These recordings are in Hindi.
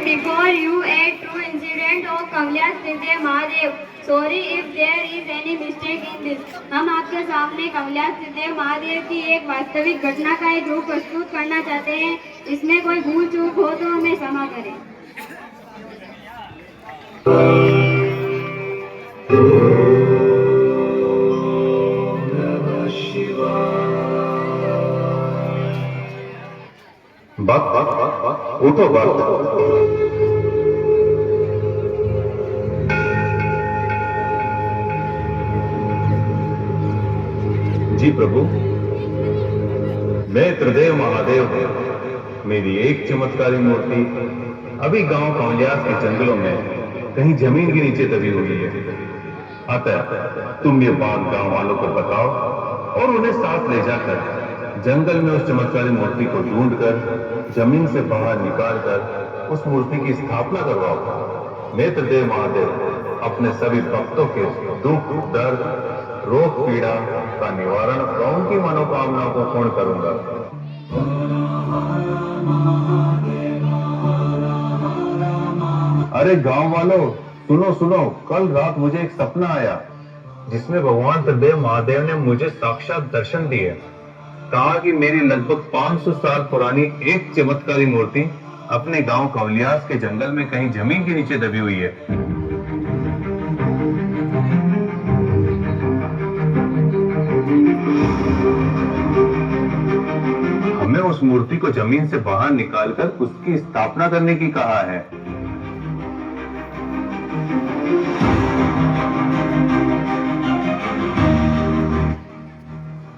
Before you a true incident of Kavlias Tirde Mahadev. Sorry if there is any mistake in this. हम आपके सामने कवल्यास tirde महादेव की एक वास्तविक घटना का एक रूप प्रस्तुत करना चाहते हैं. इसमें कोई भूल चूक हो तो हमें क्षमा करें. भक्त उठो भक्त. जी प्रभु, मैं त्रिदेव महादेव हूं. मेरी एक चमत्कारी मूर्ति अभी गांव कवलियास के जंगलों में कहीं जमीन के नीचे दबी हुई है. अतः तुम ये बात गांव वालों को बताओ और उन्हें साथ ले जाकर जंगल में उस चमत्कारी मूर्ति को ढूंढकर जमीन से बाहर निकालकर उस मूर्ति की स्थापना करवाओ. मैं त्रिदेव महादेव अपने सभी भक्तों के दुख, दर्द, रोग, पीड़ा का निवारण और उनकी मनोकामनाओं को पूर्ण करूंगा. अरे गांव वालों, सुनो सुनो. कल रात मुझे एक सपना आया जिसमें भगवान त्रिदेव महादेव ने मुझे साक्षात दर्शन दिए. कहा कि मेरी लगभग 500 साल पुरानी एक चमत्कारी मूर्ति अपने गांव कवलियास के जंगल में कहीं जमीन के नीचे दबी हुई है. हमें उस मूर्ति को जमीन से बाहर निकालकर उसकी स्थापना करने की कहा है.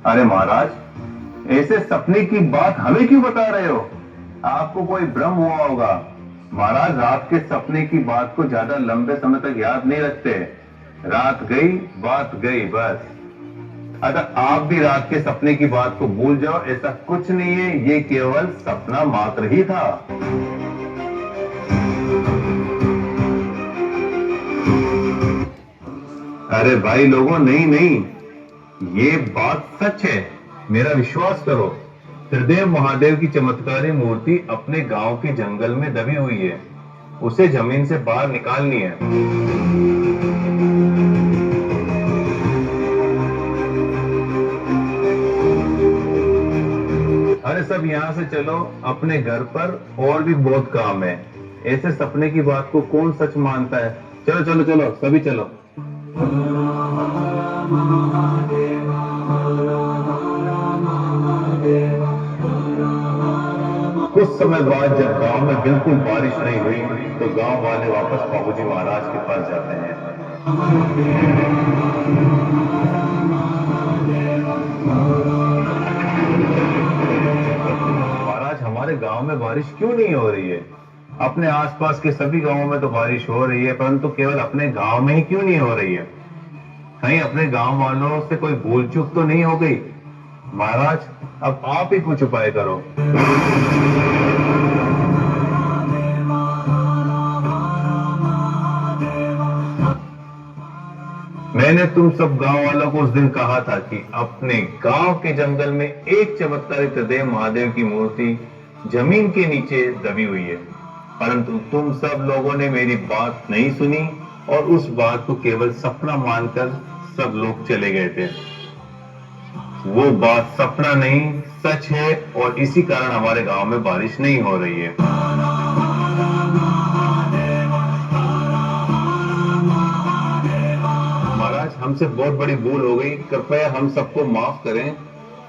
अरे महाराज, ऐसे सपने की बात हमें क्यों बता रहे हो? आपको कोई भ्रम हुआ होगा. महाराज रात के सपने की बात को ज्यादा लंबे समय तक याद नहीं रखते. रात गई बात गई बस. अगर आप भी रात के सपने की बात को भूल जाओ, ऐसा कुछ नहीं है. ये केवल सपना मात्र ही था. अरे भाई लोगों, नहीं नहीं, ये बात सच है. मेरा विश्वास करो. त्रिदेव महादेव की चमत्कारी मूर्ति अपने गांव के जंगल में दबी हुई है. उसे जमीन से बाहर निकालनी है. अरे सब यहां से चलो अपने घर पर. और भी बहुत काम है. ऐसे सपने की बात को कौन सच मानता है? चलो चलो चलो सभी चलो. कुछ समय बाद जब गांव में बिल्कुल बारिश नहीं हुई तो गांव वाले वापस बाबूजी महाराज के पास जाते हैं. महाराज, हमारे गांव में बारिश क्यों नहीं हो रही है? अपने आसपास के सभी गांवों में तो बारिश हो रही है, परंतु केवल अपने गांव में ही क्यों नहीं हो रही है? कहीं अपने गांव वालों से कोई भूल चूक तो नहीं हो गई? महाराज, अब आप ही कुछ उपाय करो. मैंने तुम सब गांव वालों को उस दिन कहा था कि अपने गांव के जंगल में एक चमत्कारी त्रिदेव महादेव की मूर्ति जमीन के नीचे दबी हुई है, परंतु तुम सब लोगों ने मेरी बात नहीं सुनी और उस बात को केवल सपना मानकर सब लोग चले गए थे. वो बात सपना नहीं, सच है और इसी कारण हमारे गांव में बारिश नहीं हो रही है. महाराज, हमसे बहुत बड़ी भूल हो गई. कृपया हम सबको माफ करें.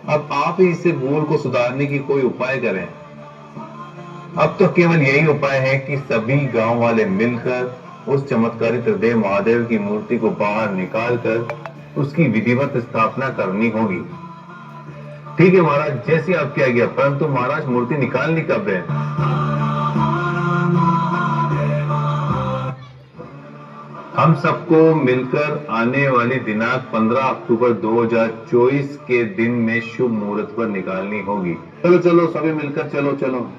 अब आप ही इसे भूल को सुधारने की कोई उपाय करें. अब तो केवल यही उपाय है कि सभी गांव वाले मिलकर उस चमत्कारी त्रिदेव महादेव की मूर्ति को बाहर निकालकर उसकी विधिवत स्थापना करनी होगी. ठीक है महाराज, जैसी आपकी आज्ञा. परंतु महाराज, मूर्ति निकालनी कब है? हम सबको मिलकर आने वाली दिनांक 15 अक्टूबर 2024 के दिन में शुभ मुहूर्त पर निकालनी होगी. चलो चलो सभी मिलकर चलो चलो.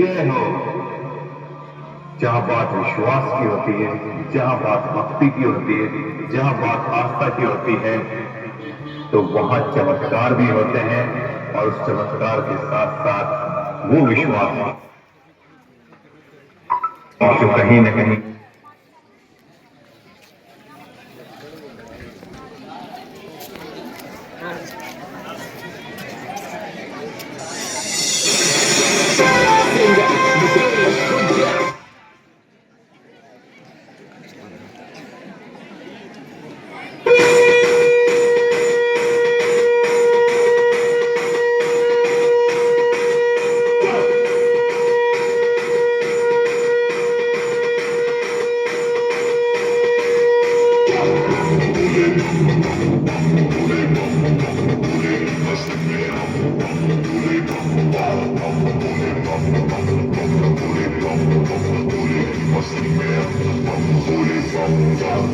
जय हो। जहां बात विश्वास की होती है, जहां बात भक्ति की होती है, जहां बात आस्था की होती है, तो वहां चमत्कार भी होते हैं और उस चमत्कार के साथ साथ वो विश्वास जो कहीं न कहीं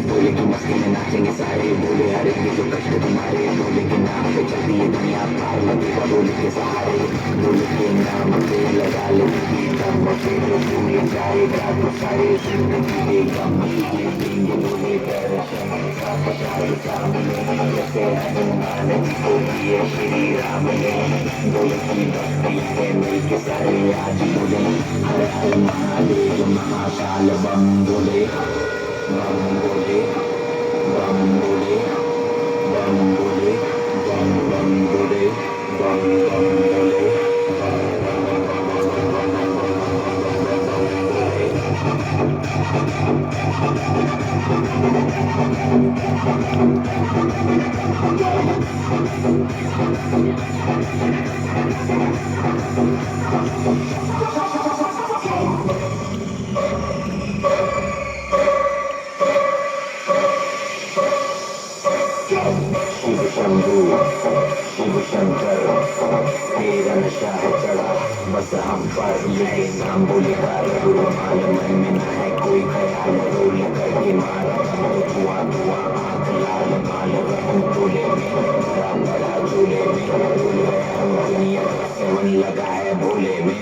बोले कि मस्ती में नाचेंगे सारे, बोले हरेंगे जो कष्ट तुम्हारे, बोले के नाम पे चलती है दुनिया पार लगेगा, बोले के सहारे, बोले के नाम पे लगा ले दम पे जो पूरे जाएगा तो सारे जिंदगी के गम देंगे, बोले दर्शन का पचाए सामने जैसे हनुमान को दिए श्री राम ने, बोले की भक्ति है मिलके सारे आज बोले हर हर महादेव महाकाल बम बोले बम बोले बम बोले बम बोले बम बम बोले बम बम बोले शिव शंभू शिव शंकर तेरा नशा है चढ़ा बस हम पर, लेकिन हम बोले माल मन में न है कोई ख्याल, रोल करके मारा धुआं धुआं आंख लाल माल रहूं बोले में बड़ा बड़ा झूले में रोल रहूं दुनिया सेवन लगा है भोले में,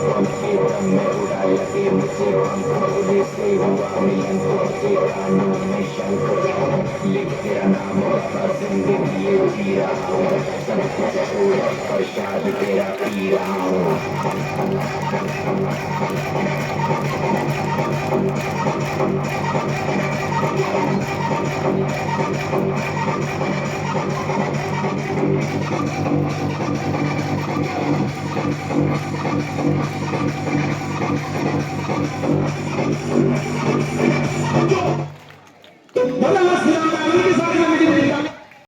हम के दम में उड़ा लगे मुझे हम भोले से हुआ मिलन तुझसे कानों में शंकर लिख तेरा नाम बाबा जिंदगी ये जी रहा हूँ, सब कुछ छोड़ प्रसाद तेरा पी रहा हूँ।